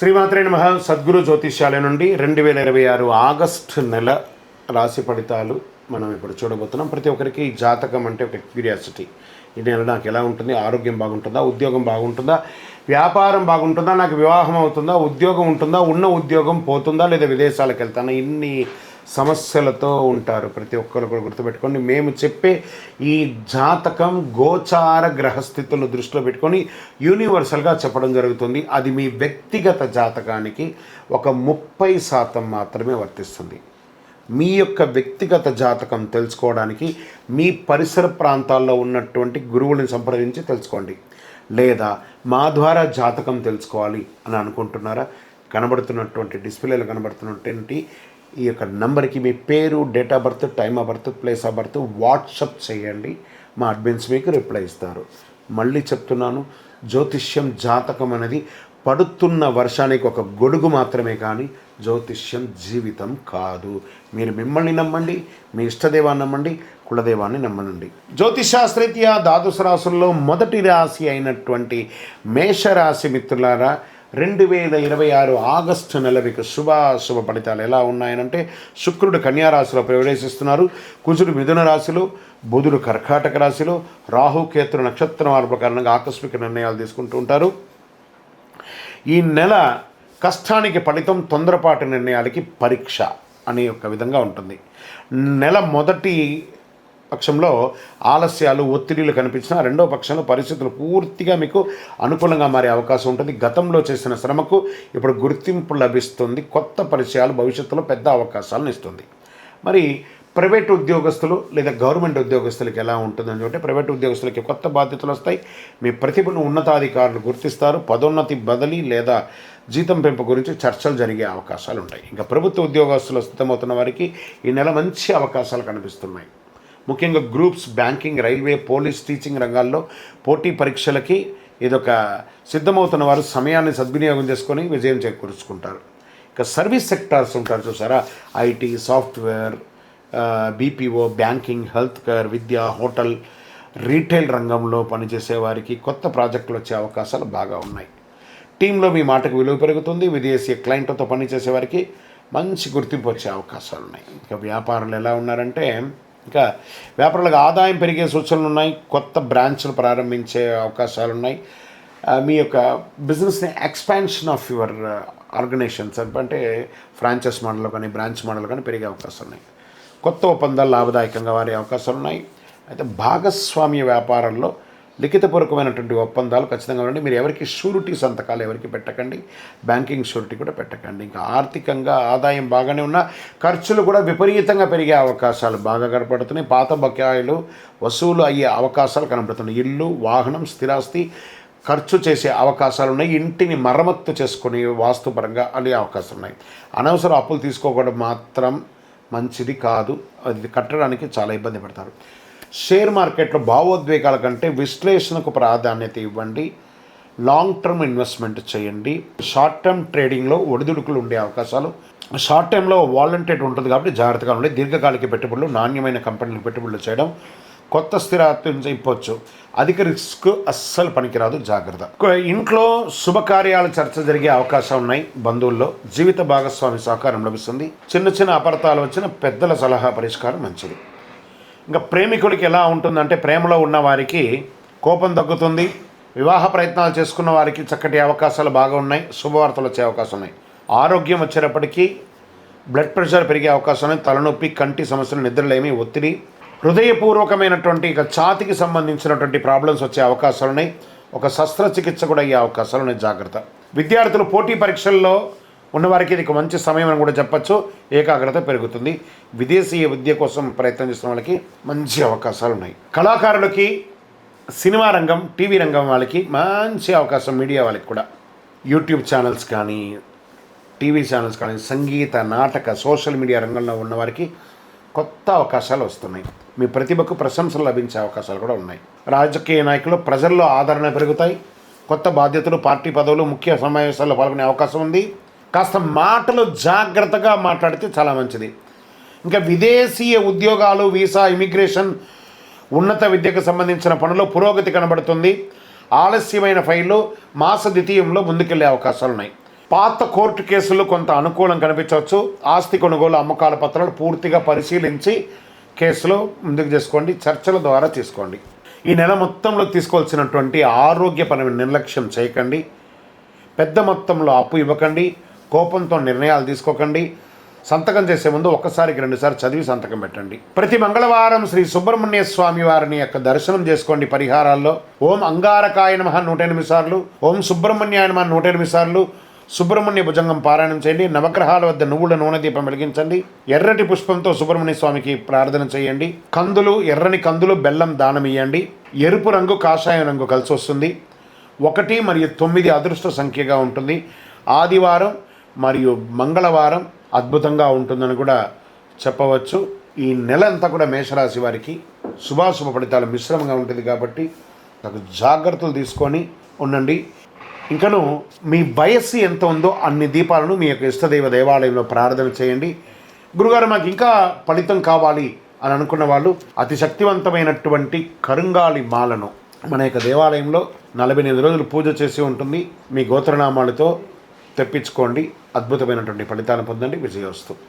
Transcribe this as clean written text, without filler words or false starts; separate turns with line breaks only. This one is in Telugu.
శ్రీమాత్రే నమః. సద్గురు జ్యోతిష్యాలయం నుండి 2026 ఆగస్టు నెల రాశి ఫలితాలు మనం ఇప్పుడు చూడబోతున్నాం. ప్రతి ఒక్కరికి జాతకం అంటే ఒక క్యూరియాసిటీ. ఈ నెల నాకు ఎలా ఉంటుంది, ఆరోగ్యం బాగుంటుందా, ఉద్యోగం బాగుంటుందా, వ్యాపారం బాగుంటుందా, నాకు వివాహం అవుతుందా, ఉద్యోగం ఉంటుందా, ఉన్న ఉద్యోగం పోతుందా, లేదా విదేశాలకు వెళ్తానా, ఇన్ని సమస్యలతో ఉంటారు. ప్రతి ఒక్కరు కూడా గుర్తుపెట్టుకోండి, మేము చెప్పే ఈ జాతకం గోచార గ్రహస్థితులను దృష్టిలో పెట్టుకొని యూనివర్సల్గా చెప్పడం జరుగుతుంది. అది మీ వ్యక్తిగత జాతకానికి ఒక 30% మాత్రమే వర్తిస్తుంది. మీ యొక్క వ్యక్తిగత జాతకం తెలుసుకోవడానికి మీ పరిసర ప్రాంతాల్లో ఉన్నటువంటి గురువులను సంప్రదించి తెలుసుకోండి. లేదా మా ద్వారా జాతకం తెలుసుకోవాలి అని అనుకుంటున్నారా? కనబడుతున్నటువంటి డిస్ప్లేలో కనబడుతున్నటువంటి ఈ యొక్క నంబర్కి మీ పేరు, date of birth, time of birth, place of birth WhatsApp చేయండి. మా అడ్మిన్స్ మీకు రిప్లై ఇస్తారు. మళ్ళీ చెప్తున్నాను, జ్యోతిష్యం జాతకం అనేది పడుతున్న వర్షానికి ఒక గొడుగు మాత్రమే, కానీ జ్యోతిష్యం జీవితం కాదు. మీరు మిమ్మల్ని నమ్మండి, మీ ఇష్టదేవాన్ని నమ్మండి, కులదేవాన్ని నమ్మనండి. జ్యోతిషాస్త్రీత్యా ద్వాదశ రాశుల్లో మొదటి రాశి అయినటువంటి మేషరాశి మిత్రులారా, 2026 ఆగస్టు నెల మీకు శుభాశుభ ఫలితాలు ఎలా ఉన్నాయనంటే, శుక్రుడు కన్యారాశిలో ప్రవేశిస్తున్నారు, కుజుడు మిథున రాశిలో, బుధుడు కర్కాటక రాశిలో, రాహుకేతుడు నక్షత్ర మార్పుల కారణంగా ఆకస్మిక నిర్ణయాలు తీసుకుంటూ ఉంటారు. ఈ నెల కష్టానికి ఫలితం, తొందరపాటు నిర్ణయాలకి పరీక్ష అనే ఒక విధంగా ఉంటుంది. నెల మొదటి పక్షంలో ఆలస్యాలు, ఒత్తిడిలు కనిపించినా రెండో పక్షంలో పరిస్థితులు పూర్తిగా మీకు అనుకూలంగా మారే అవకాశం ఉంటుంది. గతంలో చేసిన శ్రమకు ఇప్పుడు గుర్తింపు లభిస్తుంది. కొత్త పరిచయాలు భవిష్యత్తులో పెద్ద అవకాశాలను ఇస్తుంది. మరి ప్రైవేట్ ఉద్యోగస్తులు లేదా గవర్నమెంట్ ఉద్యోగస్తులకి ఎలా ఉంటుందని అంటే, ప్రైవేట్ ఉద్యోగస్తులకి కొత్త బాధ్యతలు వస్తాయి. మీ ప్రతిభను ఉన్నతాధికారులు గుర్తిస్తారు. పదోన్నతి, బదిలీ లేదా జీతం పెంపు గురించి చర్చలు జరిగే అవకాశాలు ఉంటాయి. ఇంకా ప్రభుత్వ ఉద్యోగస్తులు సిద్ధమవుతున్న వారికి ఈ నెల మంచి అవకాశాలు కనిపిస్తున్నాయి. ముఖ్యంగా groups, banking, railway, police, teaching రంగాల్లో పోటీ పరీక్షలకి ఇదొక సిద్ధమవుతున్న వారు సమయాన్ని సద్వినియోగం చేసుకొని విజయం చేకూర్చుకుంటారు. ఇక సర్వీస్ సెక్టార్స్ ఉంటారు చూసారా, IT, software, BPO, banking, health care, Vidya, hotel, retail రంగంలో పనిచేసే వారికి కొత్త ప్రాజెక్టులు వచ్చే అవకాశాలు బాగా ఉన్నాయి. టీంలో మీ మాటకు విలువ పెరుగుతుంది. విదేశీ క్లయింట్లతో పనిచేసే వారికి మంచి గుర్తింపు వచ్చే అవకాశాలు ఉన్నాయి. ఇక వ్యాపారులు ఎలా ఉన్నారంటే, ఇంకా వ్యాపారులకు ఆదాయం పెరిగే సూచనలు ఉన్నాయి. కొత్త బ్రాంచ్లు ప్రారంభించే అవకాశాలు ఉన్నాయి. మీ యొక్క బిజినెస్ని ఎక్స్పాన్షన్ ఆఫ్ యువర్ ఆర్గనైజేషన్స్ అంటే ఫ్రాంచైజ్ మోడల్ కానీ బ్రాంచ్ మోడల్ కానీ పెరిగే అవకాశాలు ఉన్నాయి. కొత్త ఒప్పందాలు లాభదాయకంగా మారే అవకాశాలు ఉన్నాయి. అయితే భాగస్వామ్య వ్యాపారంలో లిఖితపూర్వకమైనటువంటి ఒప్పందాలు ఖచ్చితంగా ఉండండి. మీరు ఎవరికి షూరిటీ సంతకాలు ఎవరికి పెట్టకండి, బ్యాంకింగ్ షూరిటీ కూడా పెట్టకండి. ఇంకా ఆర్థికంగా ఆదాయం బాగానే ఉన్న ఖర్చులు కూడా విపరీతంగా పెరిగే అవకాశాలు బాగా కనపడుతున్నాయి. పాత బకాయిలు వసూలు అయ్యే అవకాశాలు కనపడుతున్నాయి. ఇల్లు, వాహనం, స్థిరాస్తి ఖర్చు చేసే అవకాశాలు ఉన్నాయి. ఇంటిని మరమ్మత్తు చేసుకుని వాస్తుపరంగా అనే అవకాశాలు ఉన్నాయి. అనవసర అప్పులు తీసుకోవడం మాత్రం మంచిది కాదు. అది కట్టడానికి చాలా ఇబ్బంది పడతారు. షేర్ మార్కెట్లో భావోద్వేగాల కంటే విశ్లేషణకు ప్రాధాన్యత ఇవ్వండి. లాంగ్ టర్మ్ ఇన్వెస్ట్మెంట్ చేయండి. షార్ట్ టర్మ్ ట్రేడింగ్లో ఒడిదుడుకులు ఉండే అవకాశాలు, షార్ట్ టైంలో వాలంటీర్ ఉంటుంది కాబట్టి జాగ్రత్తగా ఉండి. దీర్ఘకాలిక పెట్టుబడులు, నాణ్యమైన కంపెనీలకు పెట్టుబడులు చేయడం, కొత్త స్థిరాస్తి ఇవ్వచ్చు. అధిక రిస్క్ అస్సలు పనికిరాదు, జాగ్రత్త. ఇంట్లో శుభకార్యాలు చర్చ జరిగే అవకాశం ఉన్నాయి. బంధువుల్లో జీవిత భాగస్వామి సహకారం లభిస్తుంది. చిన్న చిన్న అపార్థాలు వచ్చిన పెద్దల సలహా పరిష్కారం మంచిది. ఇంకా ప్రేమికుడికి ఎలా ఉంటుందంటే, ప్రేమలో ఉన్న వారికి కోపం తగ్గుతుంది. వివాహ ప్రయత్నాలు చేసుకున్న వారికి చక్కటి అవకాశాలు బాగా ఉన్నాయి. శుభవార్తలు వచ్చే అవకాశం ఉన్నాయి. ఆరోగ్యం వచ్చేటప్పటికీ బ్లడ్ ప్రెషర్ పెరిగే అవకాశం ఉన్నాయి. తలనొప్పి, కంటి సమస్యలు, నిద్రలేమి, ఒత్తిడి, హృదయపూర్వకమైనటువంటి ఇక ఛాతికి సంబంధించినటువంటి ప్రాబ్లమ్స్ వచ్చే అవకాశాలు ఉన్నాయి. ఒక శస్త్రచికిత్స కూడా అయ్యే అవకాశాలు ఉన్నాయి, జాగ్రత్త. విద్యార్థులు పోటీ పరీక్షల్లో ఉన్నవారికి ఇది మంచి సమయం అని కూడా చెప్పచ్చు. ఏకాగ్రత పెరుగుతుంది. విదేశీయ విద్య కోసం ప్రయత్నం చేస్తున్న వాళ్ళకి మంచి అవకాశాలు ఉన్నాయి. కళాకారులకి, సినిమా రంగం, టీవీ రంగం వాళ్ళకి మంచి అవకాశం. మీడియా వాళ్ళకి కూడా యూట్యూబ్ ఛానల్స్ కానీ, టీవీ ఛానల్స్ కానీ, సంగీత, నాటక, సోషల్ మీడియా రంగంలో ఉన్నవారికి కొత్త అవకాశాలు వస్తున్నాయి. మీ ప్రతిభకు ప్రశంసలు లభించే అవకాశాలు కూడా ఉన్నాయి. రాజకీయ నాయకులు ప్రజల్లో ఆదరణ పెరుగుతాయి. కొత్త బాధ్యతలు, పార్టీ పదవులు, ముఖ్య సమావేశాల్లో పాల్గొనే అవకాశం ఉంది. కాస్త మాటలు జాగ్రత్తగా మాట్లాడితే చాలా మంచిది. ఇంకా విదేశీయ ఉద్యోగాలు, వీసా, ఇమిగ్రేషన్, ఉన్నత విద్యకు సంబంధించిన పనుల్లో పురోగతి కనబడుతుంది. ఆలస్యమైన ఫైళ్ళు మాస ద్వితీయంలో ముందుకెళ్లే అవకాశాలు ఉన్నాయి. పాత కోర్టు కేసుల్లో కొంత అనుకూలం కనిపించవచ్చు. ఆస్తి కొనుగోలు అమ్మకాల పత్రాలు పూర్తిగా పరిశీలించి కేసులో ముందుకు చేసుకోండి, చర్చల ద్వారా తీసుకోండి. ఈ నెల మొత్తంలో తీసుకోవాల్సినటువంటి ఆరోగ్యపరమైన నిర్లక్ష్యం చేయకండి. పెద్ద మొత్తంలో అప్పు ఇవ్వకండి. కోపంతో నిర్ణయాలు తీసుకోకండి. సంతకం చేసే ముందు ఒక్కసారికి 2 సార్లు చదివి సంతకం పెట్టండి. ప్రతి మంగళవారం శ్రీ సుబ్రహ్మణ్య స్వామి వారిని యొక్క దర్శనం చేసుకోండి. పరిహారాల్లో ఓం అంగారకాయ నమః 108 సార్లు, ఓం సుబ్రహ్మణ్యాయ నమః 108 సార్లు సుబ్రహ్మణ్య భుజంగం పారాయణం చేయండి. నవగ్రహాల వద్ద నువ్వుల నూనె దీపం వెలిగించండి. ఎర్రటి పుష్పంతో సుబ్రహ్మణ్య స్వామికి ప్రార్థన చేయండి. కందులు, ఎర్రని కందులు, బెల్లం దానం ఇవ్వండి. ఎరుపు రంగు, కాషాయం రంగు కలిసి వస్తుంది. 1 మరియు 9 అదృష్ట సంఖ్యగా ఉంటుంది. ఆదివారం మరియు మంగళవారం అద్భుతంగా ఉంటుందని కూడా చెప్పవచ్చు. ఈ నెల అంతా కూడా మేషరాశి వారికి శుభాశుభ ఫలితాలు మిశ్రమంగా ఉంటుంది కాబట్టి నాకు జాగ్రత్తలు తీసుకొని ఉండండి. ఇంకను మీ వయస్సు ఎంత ఉందో అన్ని దీపాలను మీ యొక్క ఇష్టదైవ దేవాలయంలో ప్రార్థన చేయండి. గురుగారు మాకు ఇంకా ఫలితం కావాలి అని అనుకున్న వాళ్ళు అతి శక్తివంతమైనటువంటి కరుంగాలి మాలను మన యొక్క దేవాలయంలో 48 రోజులు పూజ చేసి ఉంటుంది. మీ గోత్రనామాలతో తెప్పించుకోండి. అద్భుతమైనటువంటి ఫలితాలను పొందండి. విజయోస్తు.